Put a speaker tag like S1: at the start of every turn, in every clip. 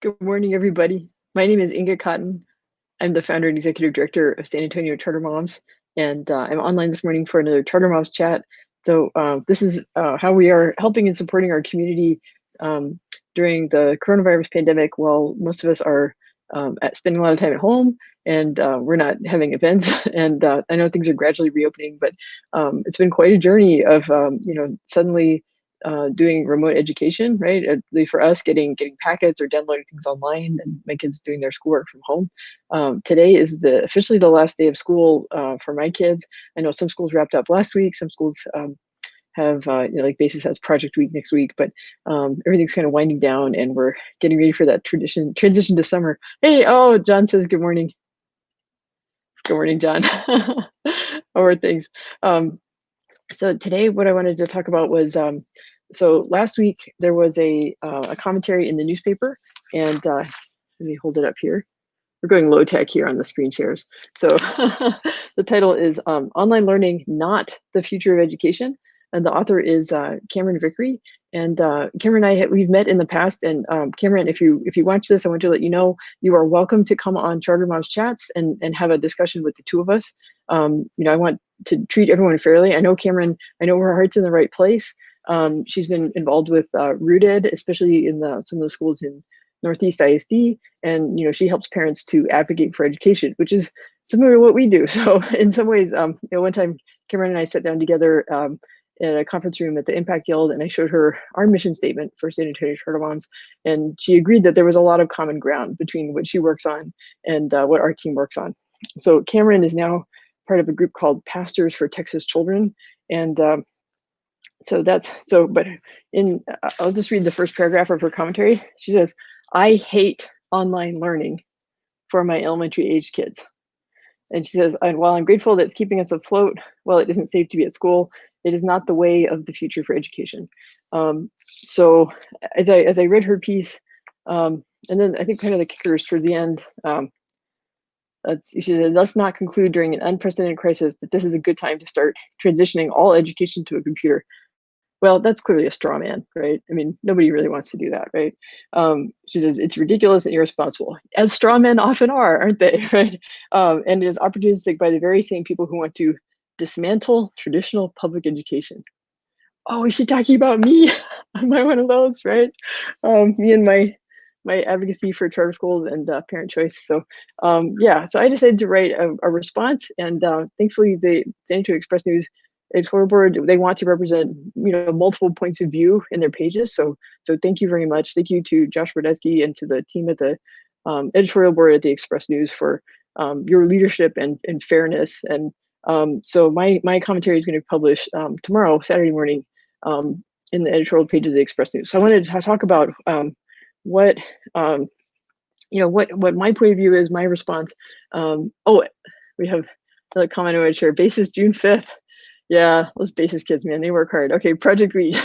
S1: Good morning, everybody. My name is Inga Cotton. I'm the founder and executive director of San Antonio Charter Moms, and I'm online this morning for another Charter Moms chat. So this is how we are helping and supporting our community um, during the coronavirus pandemic, while most of us are spending a lot of time at home and we're not having events. And I know things are gradually reopening, but it's been quite a journey of suddenly doing remote education, right? At least for us, getting packets or downloading things online, and my kids doing their schoolwork from home. Today is officially the last day of school for my kids. I know some schools wrapped up last week. Some schools have, like Basis has Project Week next week, but everything's kind of winding down, and we're getting ready for that transition to summer. Hey, oh, John says good morning. Good morning, John. How are things? So today, what I wanted to talk about was, so last week there was a commentary in the newspaper, and let me hold it up here. We're going low tech here on the screen shares. So the title is Online Learning, Not the Future of Education. And the author is Cameron Vickrey. And Cameron and we've met in the past. And Cameron, if you watch this, I want to let you know you are welcome to come on Charter Moms Chats and have a discussion with the two of us. I want to treat everyone fairly. I know Cameron, I know her heart's in the right place. She's been involved with Rooted, especially in some of the schools in Northeast ISD, and she helps parents to advocate for education, which is similar to what we do. So in some ways, one time Cameron and I sat down together in a conference room at the Impact Guild, and I showed her our mission statement for San Antonio Charter Moms, and she agreed that there was a lot of common ground between what she works on and what our team works on. So Cameron is now part of a group called Pastors for Texas Children, and but I'll just read the first paragraph of her commentary. She says, "I hate online learning for my elementary age kids." And she says, "And while I'm grateful that it's keeping us afloat while it isn't safe to be at school, it is not the way of the future for education." So as I read her piece, and then I think kind of the kicker is towards the end. She said, "Let's not conclude during an unprecedented crisis that this is a good time to start transitioning all education to a computer." Well, that's clearly a straw man, right? I mean, nobody really wants to do that, right? She says, "It's ridiculous and irresponsible," as straw men often are, aren't they, right? And it is opportunistic by the very same people who want to dismantle traditional public education. Oh, is she talking about me? Am I one of those, right? Me and my advocacy for charter schools and parent choice. So yeah, so I decided to write a response, and thankfully the San Antonio Express News editorial board, they want to represent multiple points of view in their pages. So thank you very much. Thank you to Josh Brodetsky and to the team at the editorial board at the Express News for your leadership and fairness. And so my commentary is going to publish tomorrow, Saturday morning, in the editorial page of the Express News. So I wanted to talk about what what my point of view is, my response. Oh, we have another comment I want to share. Basis June 5th. Yeah, those Basis kids, man, they work hard. Okay, Project Week.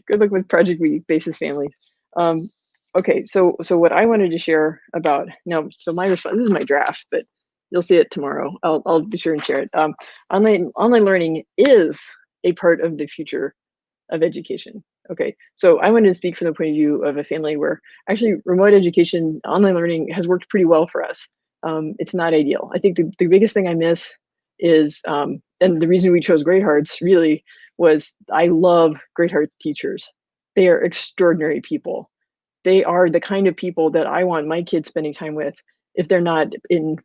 S1: Good luck with Project Week, Basis families. Okay, so what I wanted to share about now, so my response, this is my draft, but you'll see it tomorrow. I'll be sure and share it. Online learning is a part of the future of education. Okay, so I wanted to speak from the point of view of a family where actually remote education, online learning has worked pretty well for us. It's not ideal. I think the biggest thing I miss is, and the reason we chose Great Hearts really was I love Great Hearts teachers. They are extraordinary people. They are the kind of people that I want my kids spending time with. If they're not in,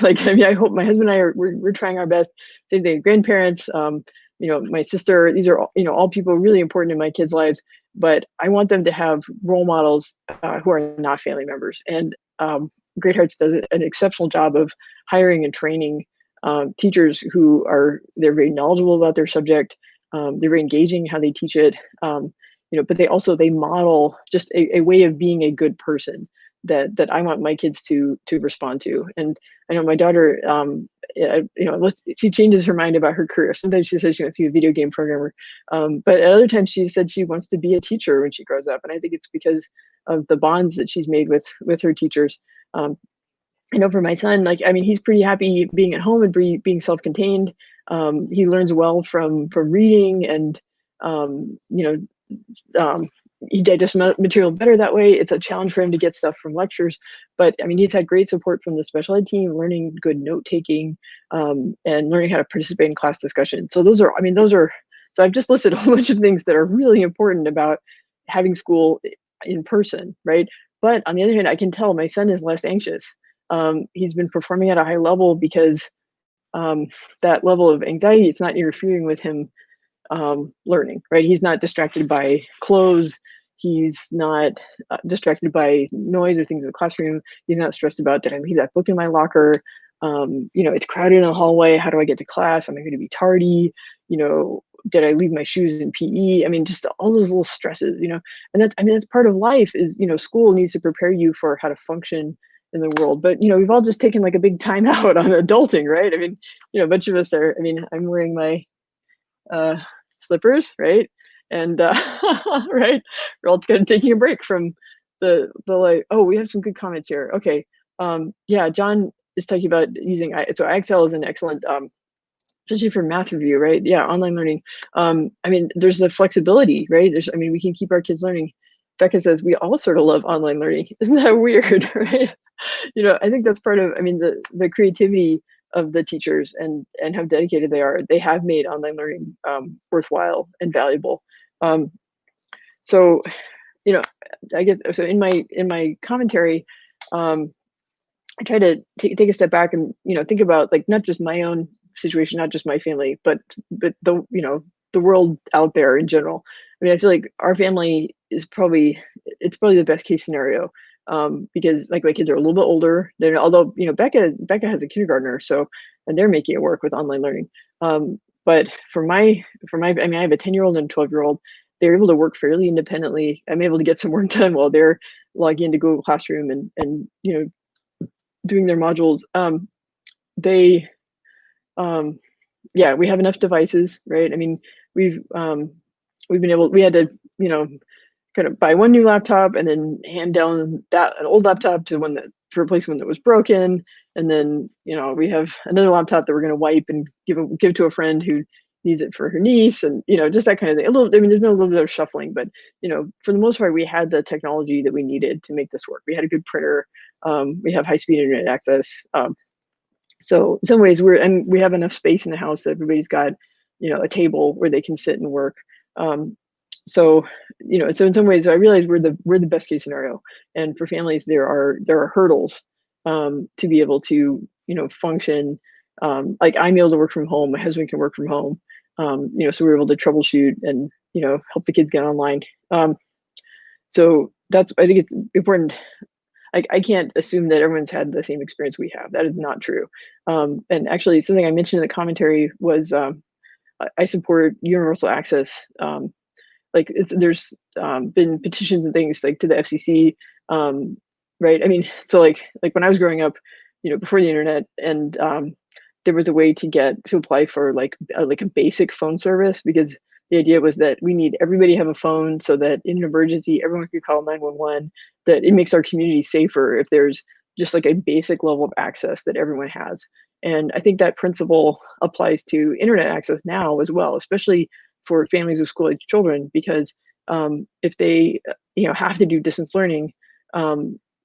S1: like, I mean, I hope my husband and I we're trying our best. Same thing, grandparents, my sister, these are all people really important in my kids' lives, but I want them to have role models who are not family members. And Great Hearts does an exceptional job of hiring and training teachers who they're very knowledgeable about their subject. They're very engaging how they teach it, but they model just a way of being a good person that I want my kids to respond to. And I know my daughter, she changes her mind about her career. Sometimes she says she wants to be a video game programmer, but at other times she said she wants to be a teacher when she grows up. And I think it's because of the bonds that she's made with her teachers. I know for my son, he's pretty happy being at home and being self-contained. He learns well from reading and he digests material better that way. It's a challenge for him to get stuff from lectures, but I mean, he's had great support from the special ed team, learning good note taking, and learning how to participate in class discussion. So those are, I mean, those are. So I've just listed a whole bunch of things that are really important about having school in person, right? But on the other hand, I can tell my son is less anxious. He's been performing at a high level because that level of anxiety, it's not interfering with him learning, right? He's not distracted by clothes. He's not distracted by noise or things in the classroom. He's not stressed about, did I leave that book in my locker? It's crowded in the hallway. How do I get to class? Am I going to be tardy? Did I leave my shoes in PE? I mean, just all those little stresses, and that's part of life is, school needs to prepare you for how to function in the world. But, we've all just taken like a big time out on adulting, right? I mean, a bunch of us are, I mean, I'm wearing my uh, slippers, right? And right, we're all kind of taking a break from the like. Oh, we have some good comments here. Okay, yeah, John is talking about using so IXL is an excellent, especially for math review, right? Yeah, online learning. I mean, there's the flexibility, right? I mean, we can keep our kids learning. Becca says we all sort of love online learning. Isn't that weird, right? I think that's part of, I mean, the creativity of the teachers and how dedicated they are. They have made online learning worthwhile and valuable. So, I guess, so in my commentary, I try to take a step back and, think about like not just my own situation, not just my family, but the world out there in general. I mean, I feel like our family is probably the best case scenario, because like my kids are a little bit older. Then although Becca has a kindergartner, so and they're making it work with online learning. But for my I mean, I have a 10-year-old and a 12-year-old. They're able to work fairly independently. I'm able to get some work done while they're logging into Google Classroom and doing their modules. They Yeah, we have enough devices, right? I mean, we've we had to, kind of buy one new laptop and then hand down an old laptop to replace one that was broken. And then, we have another laptop that we're going to wipe and give to a friend who needs it for her niece, and just that kind of thing. I mean, there's been a little bit of shuffling, but for the most part, we had the technology that we needed to make this work. We had a good printer. We have high-speed internet access. So in some ways we have enough space in the house that everybody's got, a table where they can sit and work. So in some ways I realize we're the best case scenario. And for families, there are hurdles to be able to, function. Like I'm able to work from home, my husband can work from home. So we're able to troubleshoot and, help the kids get online. So I think it's important. I can't assume that everyone's had the same experience we have. That is not true. And actually, something I mentioned in the commentary was I support universal access. Like there's been petitions and things like to the FCC, right? I mean, so like when I was growing up, before the internet, and there was a way to apply for like a basic phone service, because the idea was that we need everybody to have a phone so that in an emergency, everyone could call 911, that it makes our community safer if there's just like a basic level of access that everyone has. And I think that principle applies to internet access now as well, especially for families with school age children, because if they have to do distance learning,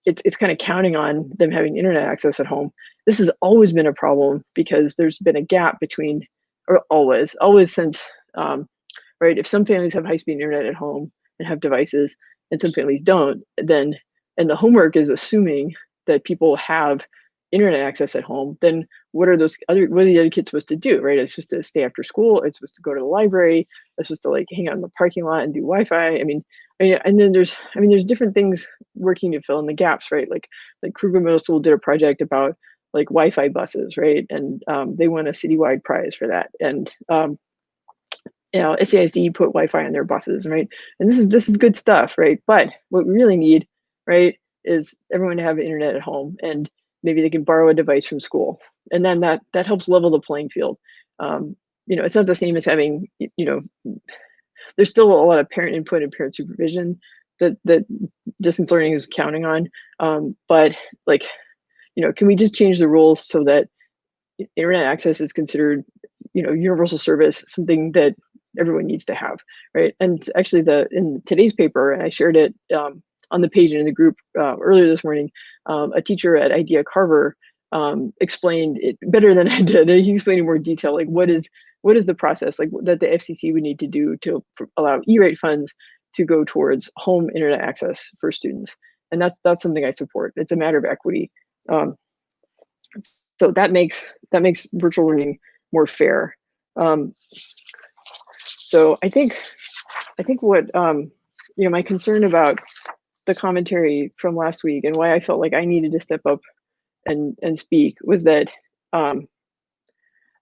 S1: it's kind of counting on them having internet access at home. This has always been a problem because there's been a gap between, or always since, right? If some families have high-speed internet at home and have devices, and some families don't, then, and the homework is assuming that people have internet access at home, then what are the other kids supposed to do, right? It's supposed to stay after school. It's supposed to go to the library. It's supposed to like hang out in the parking lot and do Wi-Fi. I mean, and then there's different things working to fill in the gaps, right? Like Kruger Middle School did a project about like Wi-Fi buses, right? And they won a citywide prize for that. And SAISD put Wi-Fi on their buses, right? And this is good stuff, right? But what we really need, right, is everyone to have internet at home, and maybe they can borrow a device from school, and then that helps level the playing field. It's not the same as having, there's still a lot of parent input and parent supervision that distance learning is counting on. But like, can we just change the rules so that internet access is considered, universal service, something that everyone needs to have, right? And actually, in today's paper, and I shared it on the page and in the group earlier this morning, a teacher at Idea Carver explained it better than I did. He explained in more detail, like what is the process like that the FCC would need to do to allow E-rate funds to go towards home internet access for students, and that's something I support. It's a matter of equity. Um, so that makes virtual learning more fair. Um, so I think what my concern about the commentary from last week and why I felt like I needed to step up and speak was that I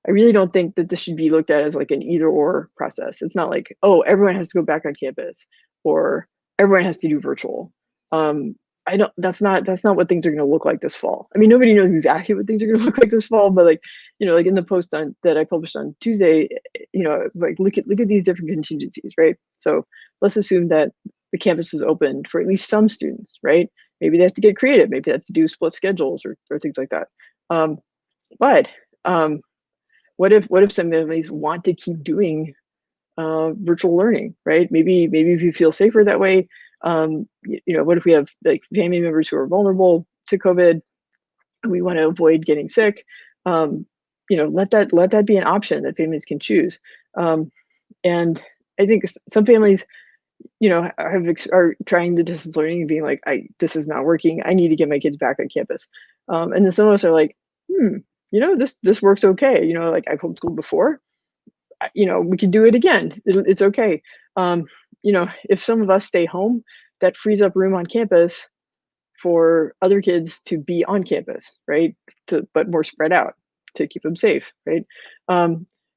S1: really don't think that this should be looked at as like an either or process. It's not like, oh, everyone has to go back on campus or everyone has to do virtual. I don't, that's not what things are going to look like this fall. I mean, nobody knows exactly what things are going to look like this fall, but like, like in the post that I published on Tuesday, it's like, look at these different contingencies, right? So let's assume that the campus is open for at least some students, right? Maybe they have to get creative. Maybe they have to do split schedules or things like that. But what if some families want to keep doing virtual learning, right? Maybe if you feel safer that way, what if we have like family members who are vulnerable to COVID? We want to avoid getting sick. Let that be an option that families can choose. And I think some families, are trying the distance learning and being like, this is not working. I need to get my kids back on campus. And then some of us are like, this works okay. Like I've homeschooled before. We can do it again. It's okay. If some of us stay home, that frees up room on campus for other kids to be on campus, right? But more spread out to keep them safe, right?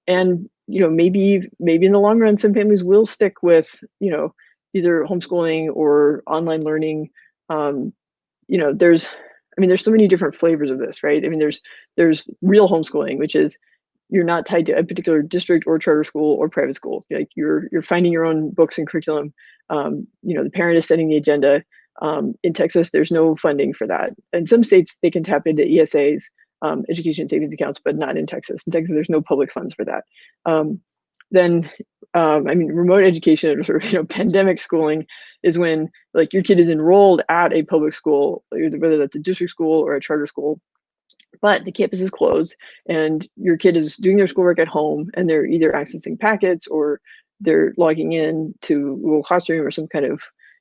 S1: And maybe in the long run, some families will stick with either homeschooling or online learning. There's so many different flavors of this, right? I mean, there's real homeschooling, which is you're not tied to a particular district or charter school or private school. Like you're finding your own books and curriculum. The parent is setting the agenda. In Texas, there's no funding for that. In some states, they can tap into ESAs, education savings accounts, but not in Texas. In Texas, there's no public funds for that. Then, remote education or sort of pandemic schooling is when like your kid is enrolled at a public school, whether that's a district school or a charter school, but the campus is closed and your kid is doing their schoolwork at home and they're either accessing packets or they're logging in to Google Classroom or some kind of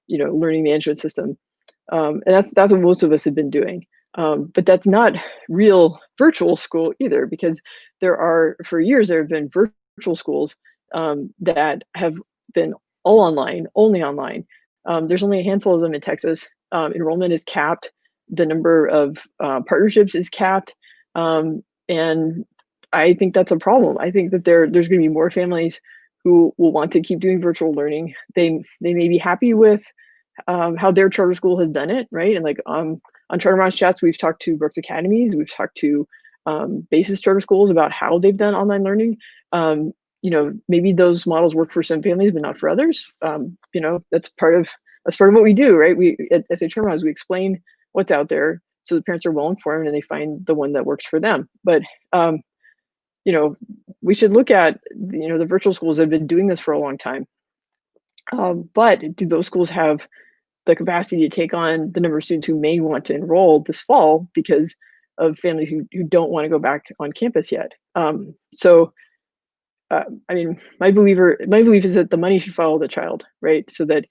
S1: learning management system. And that's what most of us have been doing. But that's not real virtual school either, because for years there have been virtual schools that have been all online, only online. There's only a handful of them in Texas. Enrollment is capped. The number of partnerships is capped. And I think that's a problem. I think that there's going to be more families who will want to keep doing virtual learning. They may be happy with how their charter school has done it, right? And like on Charter Moms Chats, we've talked to Brooks Academies, we've talked to Basis Charter Schools about how they've done online learning. Maybe those models work for some families, but not for others. That's part of what we do, right? We at Charter Moms, we explain what's out there so the parents are well informed and they find the one that works for them. But we should look at the virtual schools that have been doing this for a long time. But do those schools have the capacity to take on the number of students who may want to enroll this fall because of families who don't want to go back on campus yet? My belief is that the money should follow the child, right? So that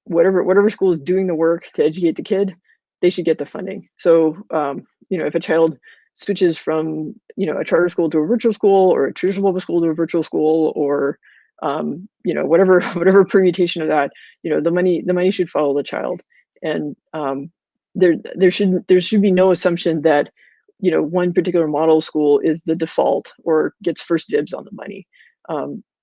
S1: whatever school is doing the work to educate the kid, they should get the funding. So if a child switches from a charter school to a virtual school, or a traditional public school to a virtual school, or whatever permutation of that, the money should follow the child. And there should be no assumption that one particular model school is the default or gets first dibs on the money.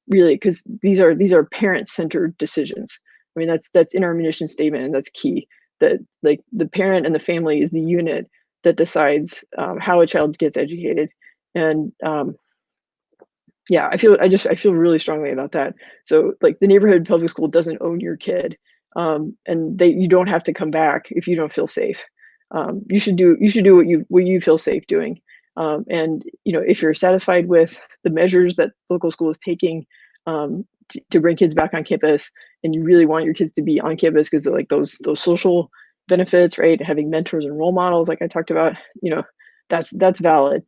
S1: Really, because these are parent-centered decisions. I mean, that's in our mission statement, and that's key. That like the parent and the family is the unit that decides how a child gets educated. And I feel really strongly about that. So like the neighborhood public school doesn't own your kid, and you don't have to come back if you don't feel safe. You should do what you feel safe doing. And if you're satisfied with the measures that local school is taking, to bring kids back on campus, and you really want your kids to be on campus because like those social benefits, right? Having mentors and role models, like I talked about, that's valid.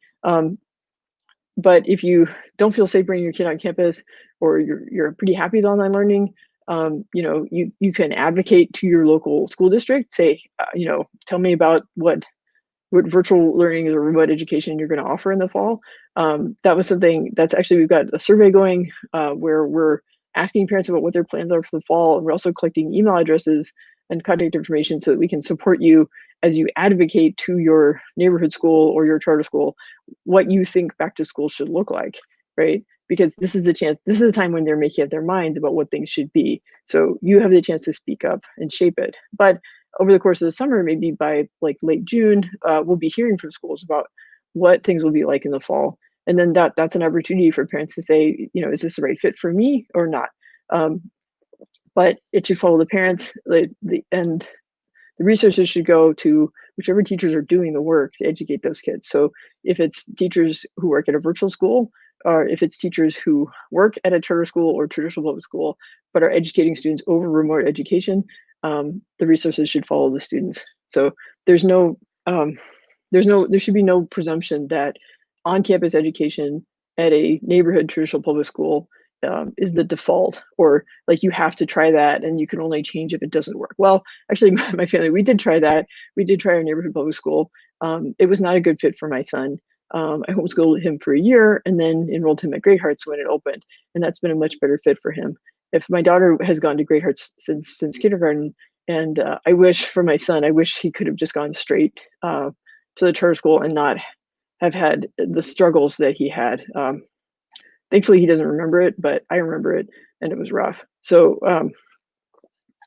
S1: But if you don't feel safe bringing your kid on campus, or you're pretty happy with online learning, you can advocate to your local school district. Say, tell me about what virtual learning or remote education you're going to offer in the fall. That was something that's actually, we've got a survey going where we're asking parents about what their plans are for the fall, and we're also collecting email addresses and contact information so that we can support you as you advocate to your neighborhood school or your charter school what you think back to school should look like, right? Because this is a time when they're making up their minds about what things should be. So you have the chance to speak up and shape it. But over the course of the summer, maybe by like late June, we'll be hearing from schools about what things will be like in the fall. And then that's an opportunity for parents to say, is this the right fit for me or not? But it should follow the parents, and the resources should go to whichever teachers are doing the work to educate those kids. So if it's teachers who work at a virtual school, or if it's teachers who work at a charter school or traditional public school, but are educating students over remote education, the resources should follow the students. So there should be no presumption that on-campus education at a neighborhood traditional public school is the default, or like you have to try that and you can only change if it doesn't work. Well, actually, my family, we did try that. We did try our neighborhood public school. It was not a good fit for my son. I homeschooled him for a year and then enrolled him at Great Hearts when it opened, and that's been a much better fit for him. If my daughter has gone to Great Hearts since kindergarten, and I wish for my son, I wish he could have just gone straight to the charter school and not have had the struggles that he had. Thankfully, he doesn't remember it, but I remember it, and it was rough. So,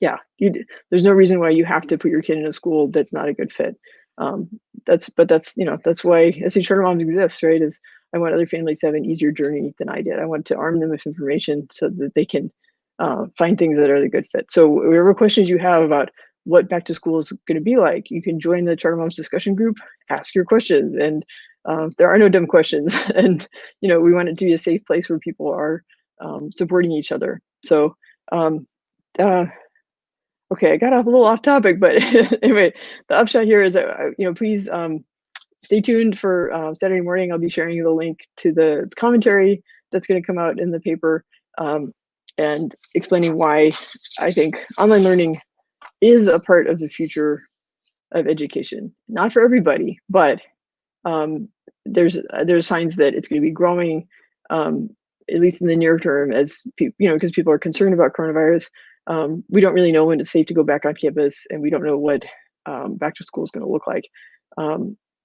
S1: yeah, there's no reason why you have to put your kid in a school that's not a good fit. That's why SC Charter Moms exists, right? Is I want other families to have an easier journey than I did. I want to arm them with information so that they can find things that are the good fit. So, whatever questions you have about what back to school is going to be like, you can join the Charter Moms discussion group, ask your questions, and there are no dumb questions. And we want it to be a safe place where people are supporting each other. So okay, I got off a little off topic, but anyway, the upshot here is that please stay tuned for Saturday morning. I'll be sharing the link to the commentary that's going to come out in the paper, and explaining why I think online learning is a part of the future of education. Not for everybody, but there's signs that it's going to be growing, at least in the near term, as because people are concerned about coronavirus. We don't really know when it's safe to go back on campus, and we don't know what back to school is going to look like.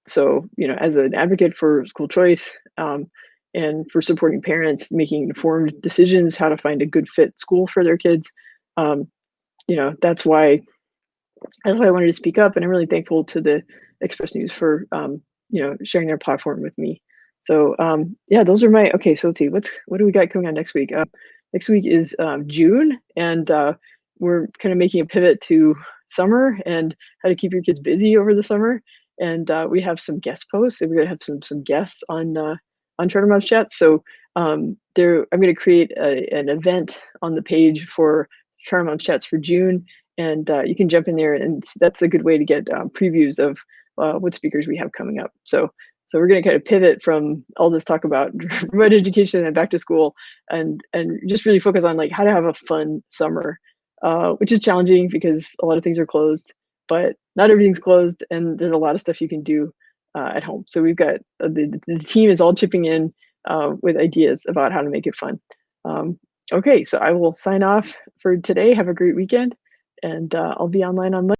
S1: So, as an advocate for school choice, and for supporting parents making informed decisions how to find a good fit school for their kids, that's why I wanted to speak up, and I'm really thankful to the Express News for sharing their platform with me. So yeah, those are my okay. So let's see, what do we got going on next week? Next week is June, and we're kind of making a pivot to summer and how to keep your kids busy over the summer. And we have some guest posts, and we're gonna have some guests on Charter Moms Chat. So I'm gonna create an event on the page for Charter Moms Chats for June, and you can jump in there, and that's a good way to get previews of what speakers we have coming up. So we're going to kind of pivot from all this talk about remote education and back to school, and just really focus on like how to have a fun summer, which is challenging because a lot of things are closed, but not everything's closed, and there's a lot of stuff you can do at home. So we've got the team is all chipping in with ideas about how to make it fun. Okay, so I will sign off for today. Have a great weekend, and I'll be online on Monday.